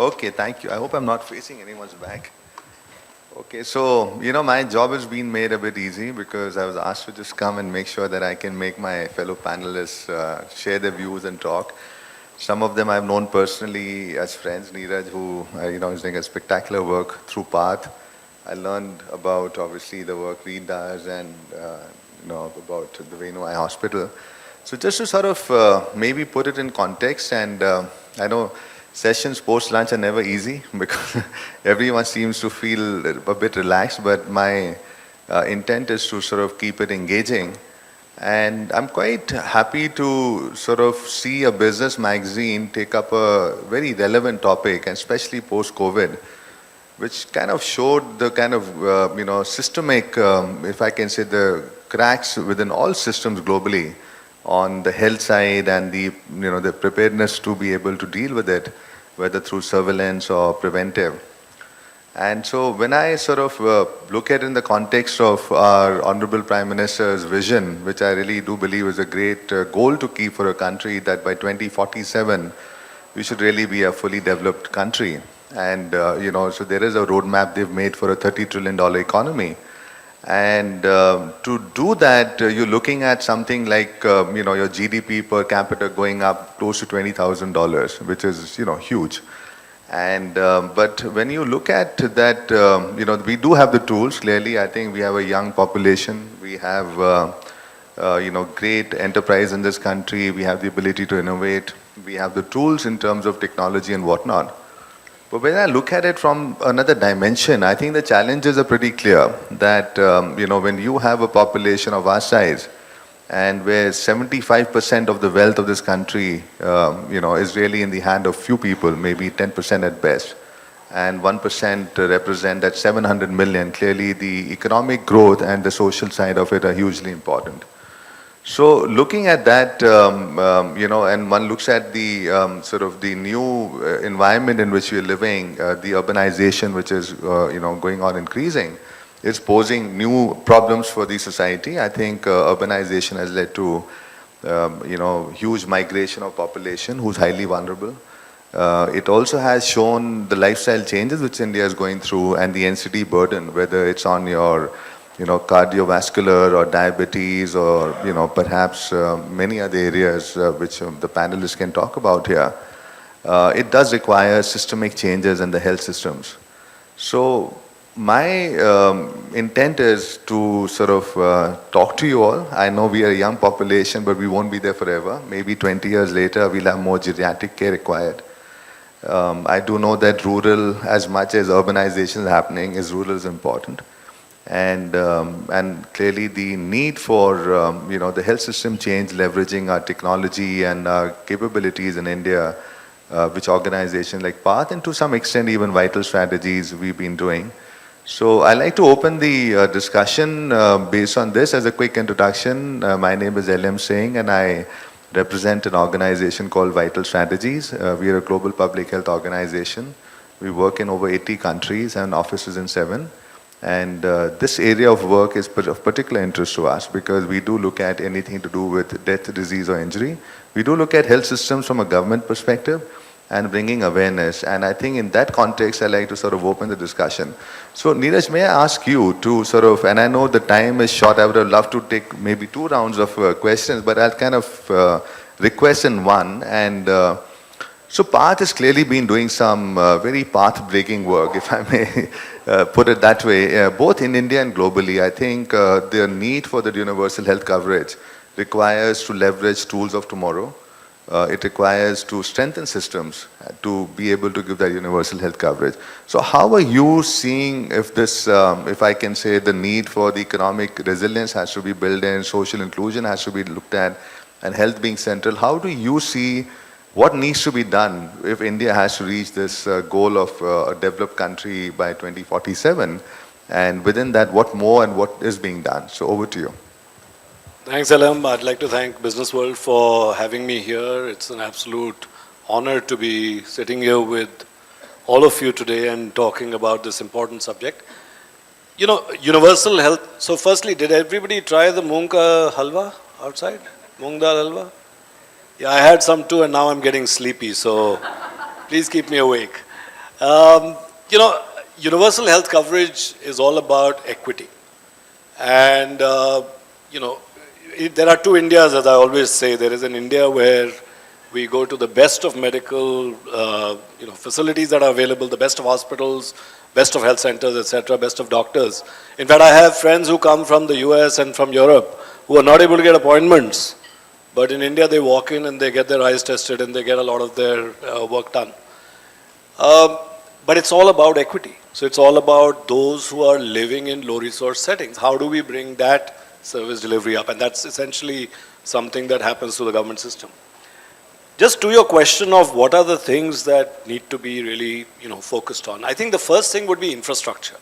Okay, thank you. I hope I'm not facing anyone's back. Okay, so, my job has been made a bit easy because I was asked to just come and make sure that I can make my fellow panelists share their views and talk. Some of them I've known personally as friends. Neeraj, who, is doing a spectacular work through Path. I learned about, obviously, the work Reed does and, about the Venu Eye Hospital. So just to sort of maybe put it in context, and I know sessions post-lunch are never easy because everyone seems to feel a bit relaxed, but my intent is to sort of keep it engaging. And I'm quite happy to sort of see a business magazine take up a very relevant topic, and especially post-COVID, which kind of showed the kind of, systemic, if I can say, the cracks within all systems globally on the health side and the preparedness to be able to deal with it, whether through surveillance or preventive. And so when I sort of look at it in the context of our Honorable Prime Minister's vision, which I really do believe is a great goal to keep for a country, that by 2047, we should really be a fully developed country. And, so there is a roadmap they've made for a $30 trillion economy. And to do that, you're looking at something like, your GDP per capita going up close to $20,000, which is, huge. And but when you look at that, we do have the tools. Clearly, I think we have a young population. We have, great enterprise in this country. We have the ability to innovate. We have the tools in terms of technology and whatnot. But when I look at it from another dimension, I think the challenges are pretty clear. That, when you have a population of our size, and where 75% of the wealth of this country, is really in the hand of few people, maybe 10% at best, and 1% represent that 700 million, clearly the economic growth and the social side of it are hugely important. So looking at that, and one looks at the sort of the new environment in which we're living, the urbanization which is, going on increasing, is posing new problems for the society. I think urbanization has led to, huge migration of population who's highly vulnerable. It also has shown the lifestyle changes which India is going through and the NCD burden, whether it's on your cardiovascular or diabetes or, perhaps many other areas which the panelists can talk about here. It does require systemic changes in the health systems. So my intent is to sort of talk to you all. I know we are a young population, but we won't be there forever. Maybe 20 years later, we'll have more geriatric care required. I do know that rural, as much as urbanization is happening, rural is important. And clearly the need for the health system change, leveraging our technology and our capabilities in India, which organizations like Path and to some extent even Vital Strategies we've been doing. So I'd like to open the discussion based on this. As a quick introduction, my name is L.M. Singh and I represent an organization called Vital Strategies. We are a global public health organization. We work in over 80 countries and offices in 7. And this area of work is of particular interest to us because we do look at anything to do with death, disease or injury. We do look at health systems from a government perspective and bringing awareness. And I think in that context, I like to sort of open the discussion. So Neeraj, may I ask you to sort of, and I know the time is short, I would have loved to take maybe 2 rounds of questions, but I'll kind of request in one. And so Path has clearly been doing some very path-breaking work, if I may put it that way, both in India and globally. I think the need for the universal health coverage requires to leverage tools of tomorrow. It requires to strengthen systems to be able to give that universal health coverage. So how are you seeing if this, if I can say, the need for the economic resilience has to be built in, social inclusion has to be looked at, and health being central, how do you see what needs to be done if India has to reach this goal of a developed country by 2047? And within that, what more and what is being done? So over to you. Thanks, Alam. I'd like to thank Business World for having me here. It's an absolute honor to be sitting here with all of you today and talking about this important subject. You know, universal health. So firstly, did everybody try the moong ka halwa outside? Moong dal halwa? Yeah, I had some too and now I'm getting sleepy, so please keep me awake. You know, universal health coverage is all about equity. And, you know, there are two Indias, as I always say. There is an India where we go to the best of medical, you know, facilities that are available, the best of hospitals, best of health centers, etc., best of doctors. In fact, I have friends who come from the US and from Europe who are not able to get appointments. But in India, they walk in and they get their eyes tested and they get a lot of their work done. But it's all about equity. So it's all about those who are living in low resource settings. How do we bring that service delivery up? And that's essentially something that happens through the government system. Just to your question of what are the things that need to be really, you know, focused on, I think the first thing would be infrastructure.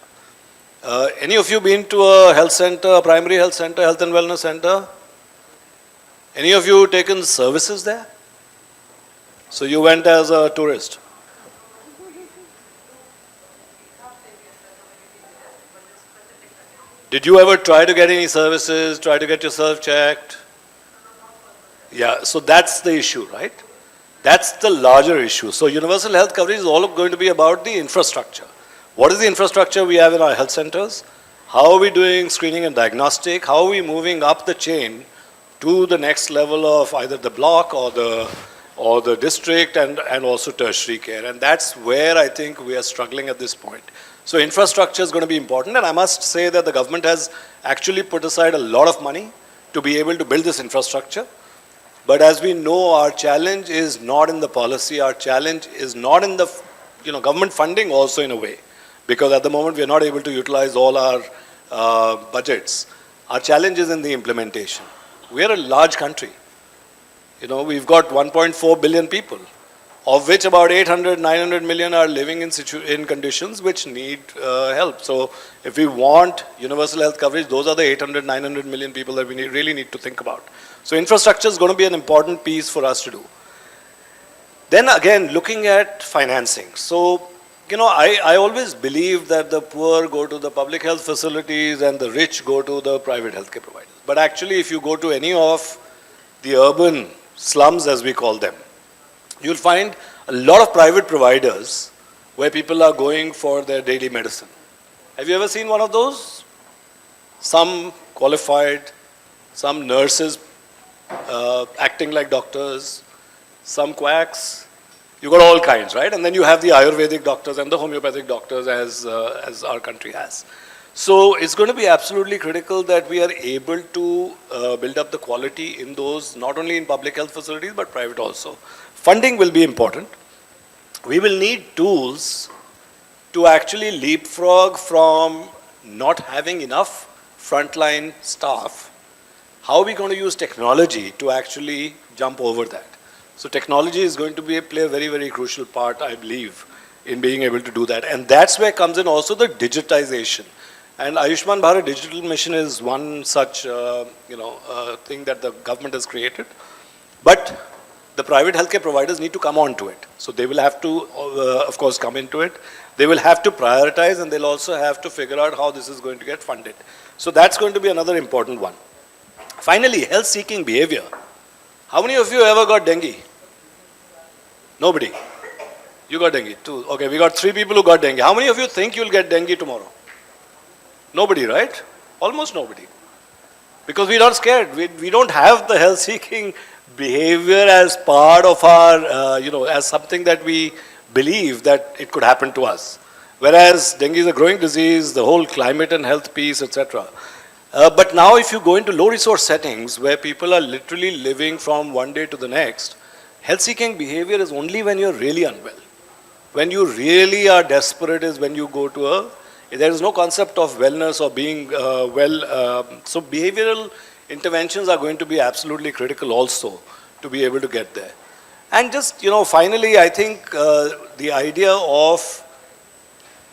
Any of you been to a health center, a primary health center, health and wellness center? Any of you taken services there? So you went as a tourist. Did you ever try to get any services, try to get yourself checked? Yeah, so that's the issue, right? That's the larger issue. So universal health coverage is all going to be about the infrastructure. What is the infrastructure we have in our health centers? How are we doing screening and diagnostic? How are we moving up the chain to the next level of either the block or the district and also tertiary care? And that's where I think we are struggling at this point. So infrastructure is going to be important, and I must say that the government has actually put aside a lot of money to be able to build this infrastructure. But as we know, our challenge is not in the policy, our challenge is not in the government funding also in a way, because at the moment we are not able to utilize all our budgets. Our challenge is in the implementation. We are a large country. You know, we've got 1.4 billion people, of which about 800, 900 million are living in conditions which need help. So if we want universal health coverage, those are the 800, 900 million people that we really need to think about. So infrastructure is going to be an important piece for us to do. Then again, looking at financing. So, you know, I always believe that the poor go to the public health facilities and the rich go to the private healthcare providers. But actually, if you go to any of the urban slums, as we call them, you'll find a lot of private providers where people are going for their daily medicine. Have you ever seen one of those? Some qualified, some nurses acting like doctors, some quacks. You got all kinds, right? And then you have the Ayurvedic doctors and the homeopathic doctors as our country has. So it's going to be absolutely critical that we are able to build up the quality in those, not only in public health facilities, but private also. Funding will be important. We will need tools to actually leapfrog from not having enough frontline staff. How are we going to use technology to actually jump over that? So technology is going to play a very, very crucial part, I believe, in being able to do that. And that's where comes in also the digitization. And Ayushman Bharat Digital Mission is one such thing that the government has created. But the private healthcare providers need to come on to it. So they will have to, of course, come into it. They will have to prioritize, and they'll also have to figure out how this is going to get funded. So that's going to be another important one. Finally, health-seeking behavior. How many of you ever got dengue? Nobody. You got dengue too. Okay, we got 3 people who got dengue. How many of you think you'll get dengue tomorrow? Nobody, right? Almost nobody. Because we're not scared. We don't have the health-seeking behavior as part of our, as something that we believe that it could happen to us. Whereas dengue is a growing disease, the whole climate and health piece, etc. But now if you go into low resource settings where people are literally living from one day to the next, health-seeking behavior is only when you're really unwell. When you really are desperate is when you go to there is no concept of wellness or being well. So behavioral interventions are going to be absolutely critical also to be able to get there. And just, finally, I think the idea of,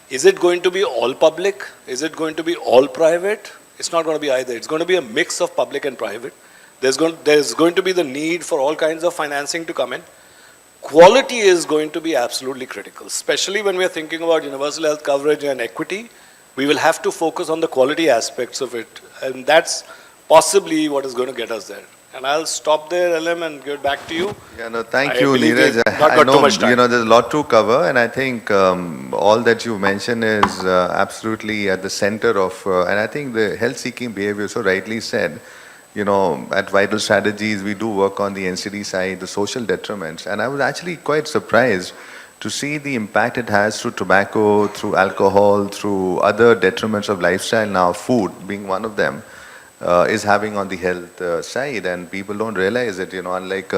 is it going to be all public? Is it going to be all private? It's not going to be either. It's going to be a mix of public and private. There's going to be the need for all kinds of financing to come in. Quality is going to be absolutely critical, especially when we're thinking about universal health coverage and equity. We will have to focus on the quality aspects of it, and that's possibly what is going to get us there. And I'll stop there, LM, and give it back to you. Yeah, no, thank I you, believe Neeraj. we've not got too know, much time. there's a lot to cover, and I think all that you mentioned is absolutely at the center of, and I think the health-seeking behavior, so rightly said, at Vital Strategies, we do work on the NCD side, the social detriments, and I was actually quite surprised to see the impact it has through tobacco, through alcohol, through other detriments of lifestyle now, food being one of them. Is having on the health side, and people don't realize it. Unlike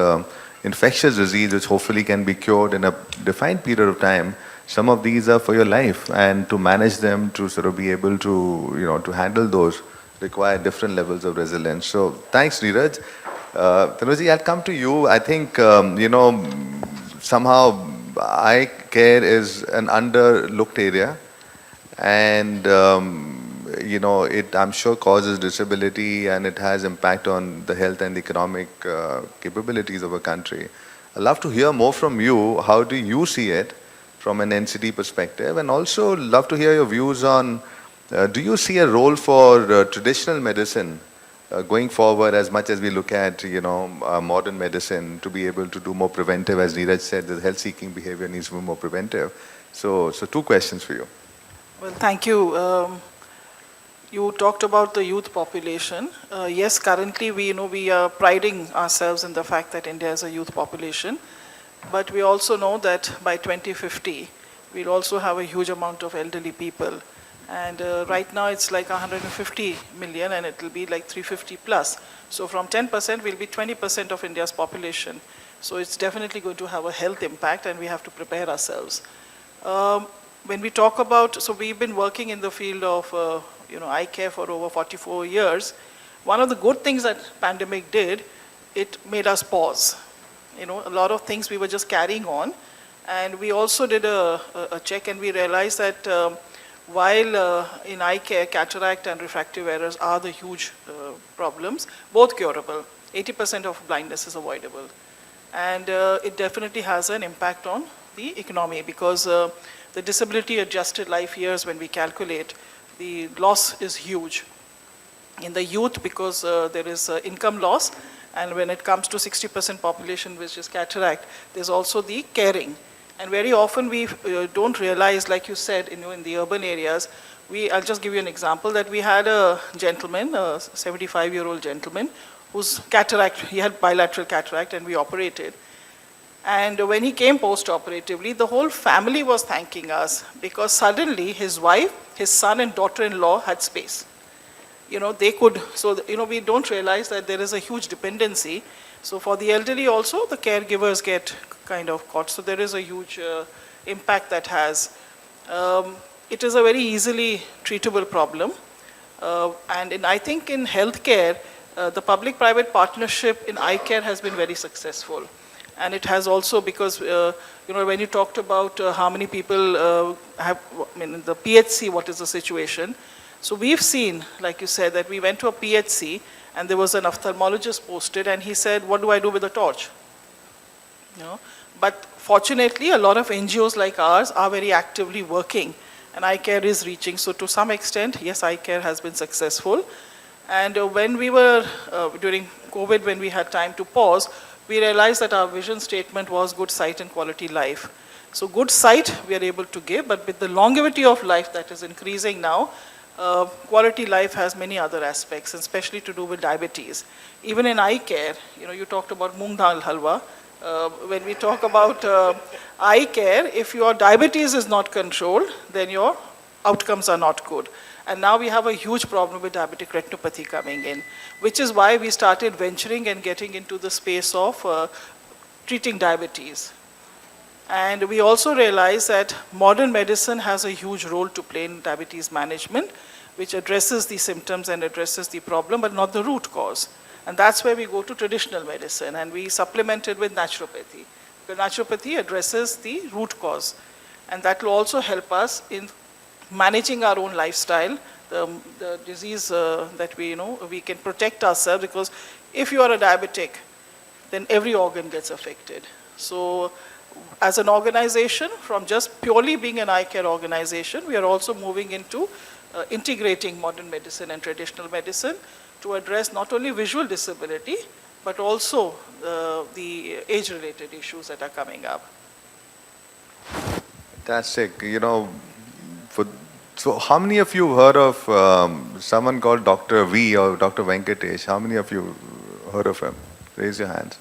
infectious disease, which hopefully can be cured in a defined period of time, some of these are for your life, and to manage them, to sort of be able to, to handle those, require different levels of resilience. So, thanks, Neeraj. Tanuji, I'll come to you. I think, somehow eye care is an underlooked area, and it, I'm sure, causes disability, and it has impact on the health and economic capabilities of a country. I'd love to hear more from you. How do you see it from an NCD perspective? And also love to hear your views on, do you see a role for traditional medicine going forward, as much as we look at, modern medicine, to be able to do more preventive? As Neeraj said, the health-seeking behavior needs to be more preventive. So two questions for you. Well, thank you. You talked about the youth population. Yes, currently we are priding ourselves in the fact that India has a youth population, but we also know that by 2050 we'll also have a huge amount of elderly people. And right now it's like 150 million, and it will be like 350 plus. So from 10% will be 20% of India's population. So it's definitely going to have a health impact, and we have to prepare ourselves. When we talk about, so we've been working in the field of eye care for over 44 years. One of the good things that pandemic did, it made us pause. A lot of things we were just carrying on, and we also did a check, and we realized that while in eye care, cataract and refractive errors are the huge problems, both curable. 80% of blindness is avoidable, and it definitely has an impact on the economy, because the disability adjusted life years, when we calculate, the loss is huge. In the youth, because there is income loss, and when it comes to 60% population, which is cataract, there's also the caring. And very often we don't realize, like you said, in the urban areas, I'll just give you an example, that we had a gentleman, a 75-year-old gentleman, whose cataract, he had bilateral cataract, and we operated. And when he came post-operatively, the whole family was thanking us, because suddenly his wife, his son and daughter-in-law had space. They could, so we don't realize that there is a huge dependency. So for the elderly also, the caregivers get kind of caught. So there is a huge impact that has. It is a very easily treatable problem. And I think in healthcare, the public-private partnership in eye care has been very successful. And it has also, because, when you talked about how many people have, in the PHC, what is the situation? So we've seen, like you said, that we went to a PHC, and there was an ophthalmologist posted, and he said, what do I do with a torch? But fortunately, a lot of NGOs like ours are very actively working, and eye care is reaching. So to some extent, yes, eye care has been successful. And when we were, during COVID, when we had time to pause, we realized that our vision statement was good sight and quality life. So good sight we are able to give, but with the longevity of life that is increasing now, quality life has many other aspects, especially to do with diabetes. Even in eye care, you talked about moong dal halwa. When we talk about eye care, if your diabetes is not controlled, then your outcomes are not good. And now we have a huge problem with diabetic retinopathy coming in, which is why we started venturing and getting into the space of treating diabetes. And we also realize that modern medicine has a huge role to play in diabetes management, which addresses the symptoms and addresses the problem, but not the root cause. And that's where we go to traditional medicine, and we supplement it with naturopathy. Because naturopathy addresses the root cause. And that will also help us in managing our own lifestyle, the disease that we can protect ourselves, because if you are a diabetic, then every organ gets affected. So as an organization, from just purely being an eye care organization, we are also moving into integrating modern medicine and traditional medicine to address not only visual disability, but also the age-related issues that are coming up. Fantastic. For, so how many of you heard of someone called Dr. V or Dr. Venkatesh? How many of you heard of him? Raise your hands.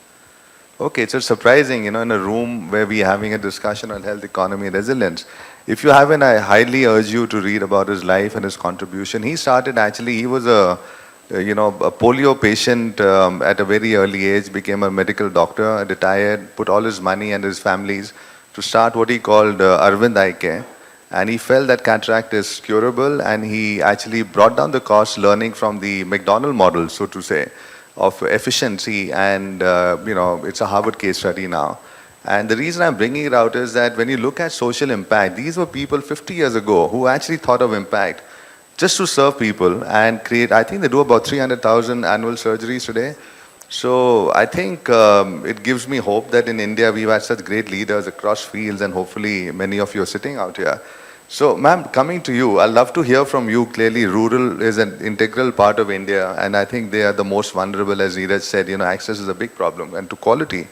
Okay, it's surprising, in a room where we're having a discussion on health, economy, resilience. If you haven't, I highly urge you to read about his life and his contribution. He was a polio patient at a very early age, became a medical doctor, retired, put all his money and his family's to start what he called Arvind Eye Care. And he felt that cataract is curable, and he actually brought down the cost, learning from the McDonald model, so to say, of efficiency. And, it's a Harvard case study now. And the reason I'm bringing it out is that when you look at social impact, these were people 50 years ago who actually thought of impact just to serve people and create. I think they do about 300,000 annual surgeries today. So I think it gives me hope that in India we've had such great leaders across fields, and hopefully many of you are sitting out here. So ma'am, coming to you, I'd love to hear from you. Clearly rural is an integral part of India, and I think they are the most vulnerable. As Neeraj said, access is a big problem, and to quality.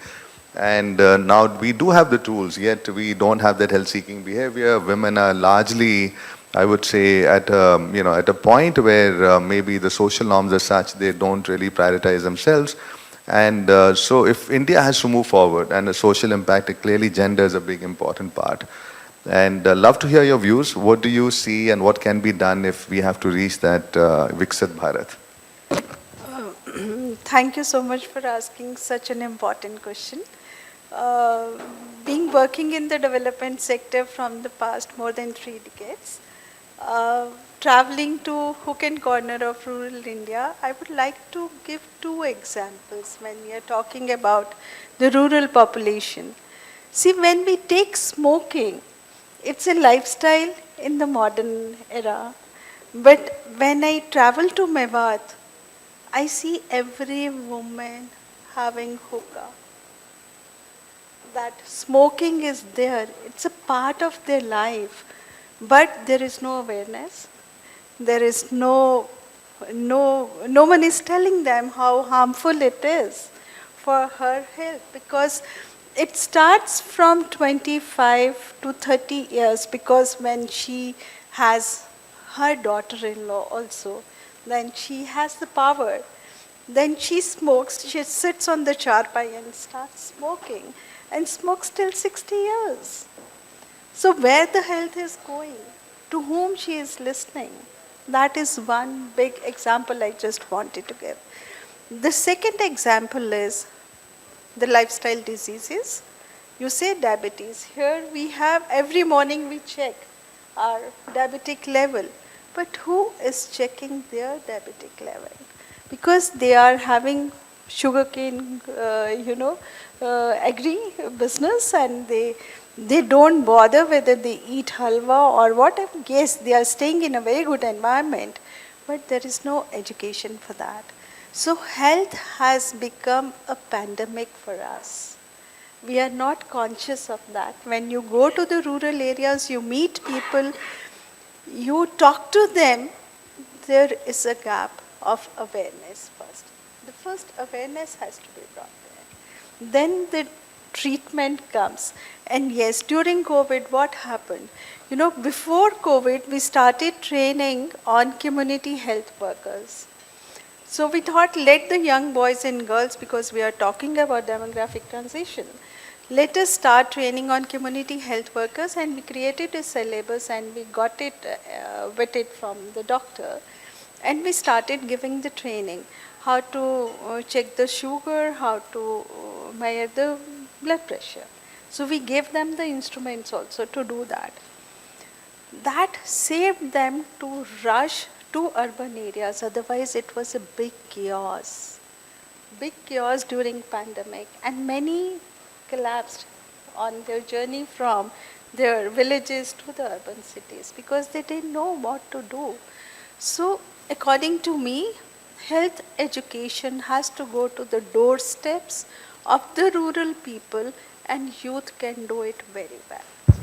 And now we do have the tools, yet we don't have that health-seeking behavior. Women are largely, I would say, at a point where maybe the social norms are such they don't really prioritize themselves. And so if India has to move forward and the social impact, clearly gender is a big important part. And love to hear your views. What do you see and what can be done if we have to reach that Viksit Bharat? Thank you so much for asking such an important question. Being working in the development sector from the past more than 3 decades, traveling to hook and corner of rural India, I would like to give 2 examples when we are talking about the rural population. See, when we take smoking, it's a lifestyle in the modern era. But when I travel to Mewat, I see every woman having hookah. That smoking is there, it's a part of their life, but there is no awareness. There is no one is telling them how harmful it is for her health, because it starts from 25 to 30 years, because when she has her daughter-in-law also, then she has the power. Then she smokes, she sits on the charpai and starts smoking, and smokes till 60 years. So where the health is going, to whom she is listening, that is one big example I just wanted to give. The second example is the lifestyle diseases. You say diabetes. Here we have, every morning we check our diabetic level. But who is checking their diabetic level? Because they are having sugarcane, agri business, and they don't bother whether they eat halwa or whatever. Yes, they are staying in a very good environment, but there is no education for that. So health has become a pandemic for us. We are not conscious of that. When you go to the rural areas, you meet people, you talk to them, there is a gap of awareness first. The first awareness has to be brought there. Then the treatment comes. And yes, during COVID, what happened? Before COVID, we started training on community health workers. So we thought, let the young boys and girls, because we are talking about demographic transition, let us start training on community health workers, and we created a syllabus and we got it vetted from the doctor, and we started giving the training, how to check the sugar, how to measure the blood pressure. So we gave them the instruments also to do that. That saved them to rush to urban areas, otherwise it was a big chaos during pandemic, and many collapsed on their journey from their villages to the urban cities because they didn't know what to do. So according to me, health education has to go to the doorsteps of the rural people, and youth can do it very well.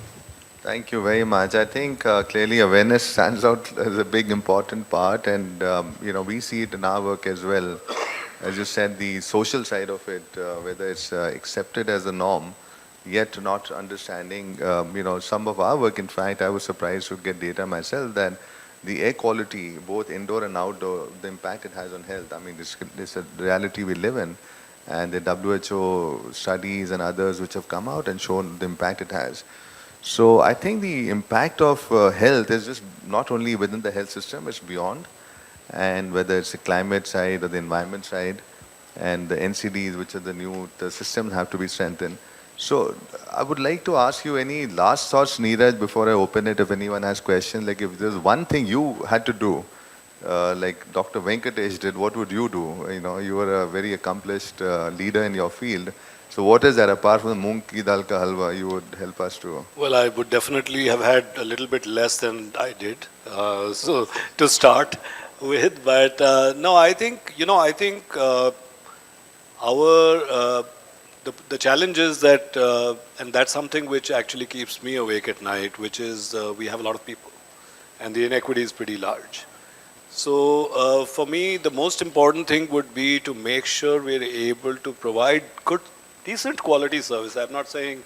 Thank you very much. I think clearly awareness stands out as a big important part, and we see it in our work as well. as you said, the social side of it, whether it's accepted as a norm, yet not understanding, some of our work. In fact, I was surprised to get data myself that the air quality, both indoor and outdoor, the impact it has on health. I mean, this is a reality we live in, and the WHO studies and others which have come out and shown the impact it has. So I think the impact of health is just not only within the health system, it's beyond. And whether it's the climate side or the environment side, and the NCDs, which are the systems have to be strengthened. So I would like to ask you any last thoughts, Neeraj, before I open it, if anyone has questions. Like if there's one thing you had to do, like Dr. Venkatesh did, what would you do? You were a very accomplished leader in your field. So what is that, apart from the moong ki dal ka halwa, you would help us to? Well, I would definitely have had a little bit less than I did, so to start with. But no, I think our the challenge is that, and that's something which actually keeps me awake at night, which is we have a lot of people, and the inequity is pretty large. So for me, the most important thing would be to make sure we're able to provide good, decent quality service. I'm not saying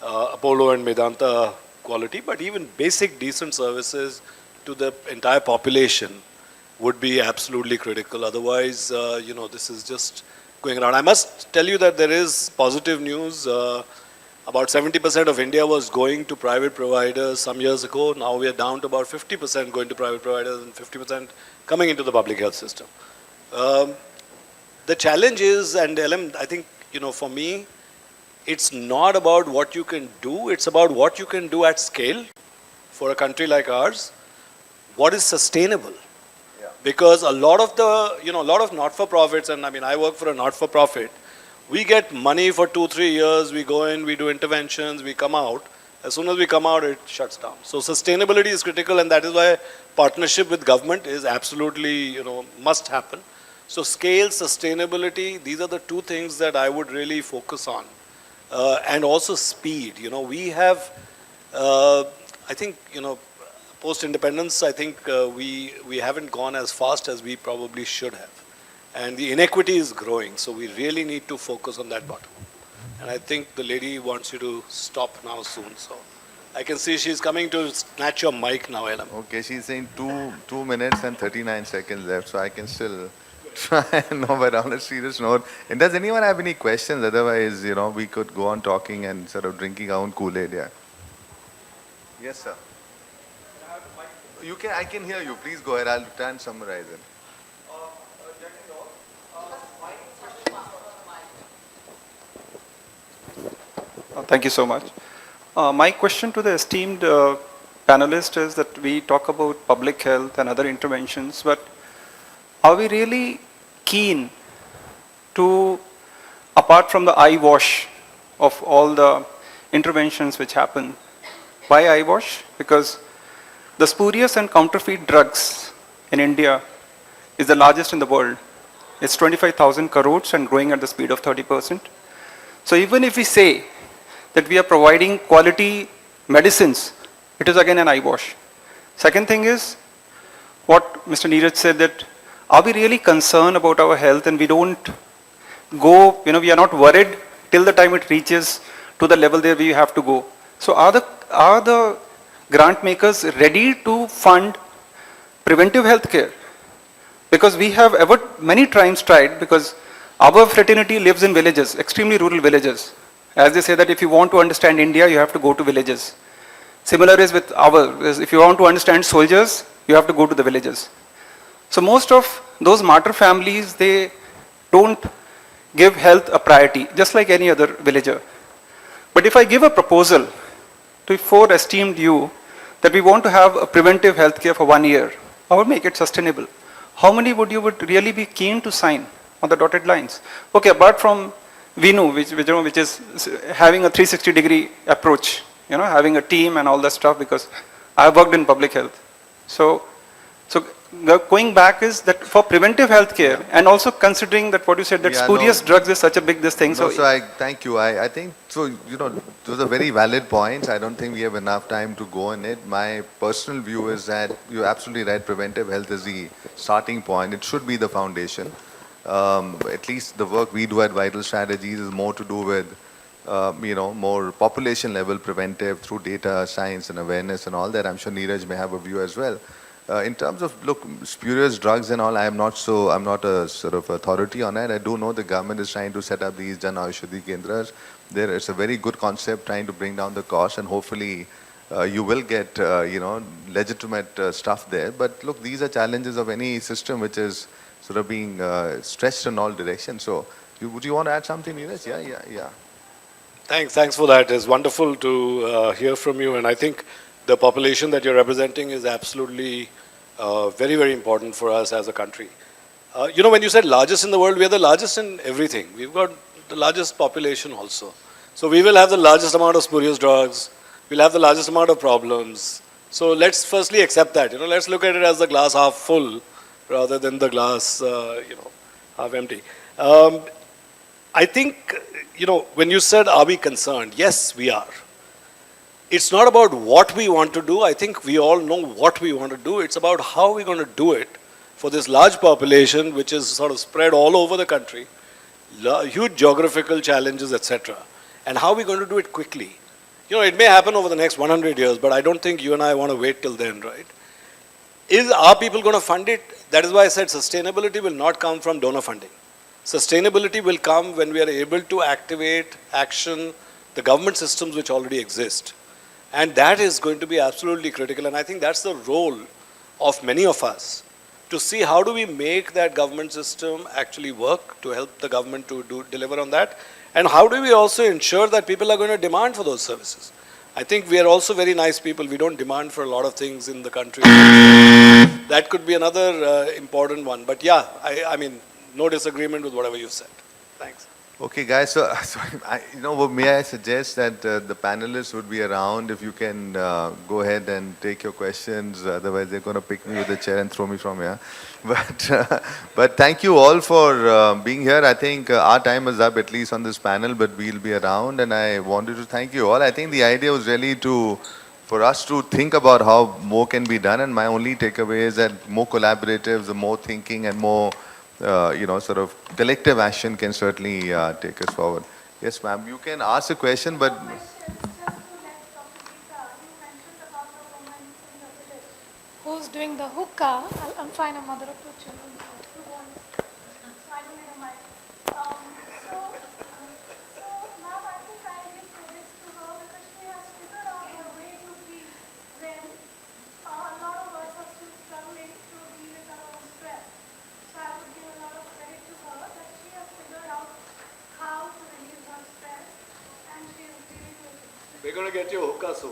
Apollo and Medanta quality, but even basic decent services to the entire population would be absolutely critical. Otherwise, this is just going around. I must tell you that there is positive news. About 70% of India was going to private providers some years ago. Now we are down to about 50% going to private providers and 50% coming into the public health system. The challenge is, and LM, I think, for me, it's not about what you can do, it's about what you can do at scale for a country like ours. What is sustainable? Because a lot of not-for-profits, and I mean, I work for a not-for-profit, we get money for 2-3 years, we go in, we do interventions, we come out. As soon as we come out, it shuts down. So sustainability is critical, and that is why partnership with government is absolutely, must happen. So scale, sustainability, these are the two things that I would really focus on. And also speed. We have, I think, post-independence, I think we haven't gone as fast as we probably should have. And the inequity is growing, so we really need to focus on that bottom. And I think the lady wants you to stop now soon, so I can see she's coming to snatch your mic now, Elam. Okay, she's saying 2 minutes and 39 seconds left, so I can still try. No, but on a serious note, and does anyone have any questions? Otherwise, we could go on talking and sort of drinking our own Kool-Aid, yeah. Yes, sir. I can hear you. Please go ahead. I'll try and summarize it. Thank you so much. My question to the esteemed panelist is that we talk about public health and other interventions, but are we really keen to, apart from the eye wash of all the interventions which happen, why eye wash? Because the spurious and counterfeit drugs in India is the largest in the world. It's 25,000 crores and growing at the speed of 30%. So even if we say that we are providing quality medicines, it is again an eye wash. Second thing is, what Mr. Neeraj said, that are we really concerned about our health and we don't go, we are not worried till the time it reaches to the level there we have to go. So are the grant makers ready to fund preventive health care? Because we have many times tried, because our fraternity lives in villages, extremely rural villages. As they say that if you want to understand India, you have to go to villages. Similar is with if you want to understand soldiers, you have to go to the villages. So most of those martyr families, they don't give health a priority, just like any other villager. But if I give a proposal to four esteemed you that we want to have a preventive health care for 1 year, I would make it sustainable. How many would really be keen to sign on the dotted lines? Okay, apart from Vinu, which is having a 360-degree approach, having a team and all that stuff, because I worked in public health. So going back is that for preventive health care, and also considering that what you said, that spurious drugs is such a big thing. So I thank you. I think, so, those are very valid points. I don't think we have enough time to go on it. My personal view is that you're absolutely right. Preventive health is the starting point. It should be the foundation. at least the work we do at Vital Strategies is more to do with, more population level preventive through data, science and awareness and all that. I'm sure Neeraj may have a view as well. In terms of, look, spurious drugs and all, I'm not a sort of authority on that. I do know the government is trying to set up these Jan Aushadhi Kendras. There is a very good concept trying to bring down the cost, and hopefully you will get, legitimate stuff there. But look, these are challenges of any system which is sort of being stretched in all directions. So, would you want to add something, Neeraj? Yeah. Thanks for that. It's wonderful to hear from you, and I think the population that you're representing is absolutely very, very important for us as a country. When you said largest in the world, we are the largest in everything. We've got the largest population also. So we will have the largest amount of spurious drugs. We'll have the largest amount of problems. So let's firstly accept that. Let's look at it as the glass half full rather than the glass, half empty. I think, when you said, are we concerned? Yes, we are. It's not about what we want to do. I think we all know what we want to do. It's about how we're going to do it for this large population, which is sort of spread all over the country, huge geographical challenges, etc. And how we're going to do it quickly. It may happen over the next 100 years, but I don't think you and I want to wait till then, right? Are people going to fund it? That is why I said sustainability will not come from donor funding. Sustainability will come when we are able to activate, action the government systems which already exist. And that is going to be absolutely critical. And I think that's the role of many of us, to see how do we make that government system actually work, to help the government to deliver on that. And how do we also ensure that people are going to demand for those services? I think we are also very nice people. We don't demand for a lot of things in the country. That could be another important one. But yeah, I mean, no disagreement with whatever you said. Thanks. Okay, guys. So may I suggest that the panelists would be around if you can go ahead and take your questions. Otherwise, they're going to pick me with the chair and throw me from here. But thank you all for being here. I think our time is up, at least on this panel, but we'll be around. And I wanted to thank you all. I think the idea was really for us to think about how more can be done. And my only takeaway is that more collaboratives, the more thinking and more sort of collective action can certainly take us forward. Yes, ma'am. You can ask a question, but... Who's doing the hookah? I'm fine, a mother of two children. We're going to get you a hookah soon.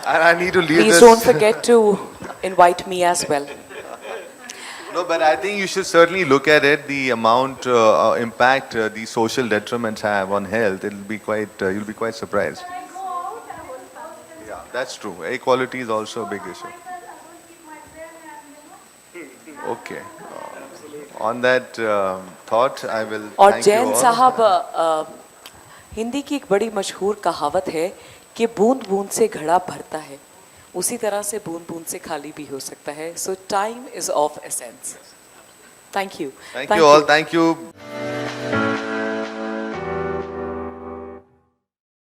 And I need to leave Please this. don't forget to invite me as well. No, but I think you should certainly look at it, the amount impact the social detriments have on health. It'll be quite, you'll be quite surprised. Yeah, that's true. Air quality is also a big issue. Okay. On that thought, I will और thank you Jain all. साहब हिंदी की एक बड़ी मशहूर कहावत है कि बूंद बूंद से घड़ा भरता है, उसी तरह से बूंद बूंद से खाली भी हो सकता है. So time is of essence. Thank you. Thank you all. Thank you.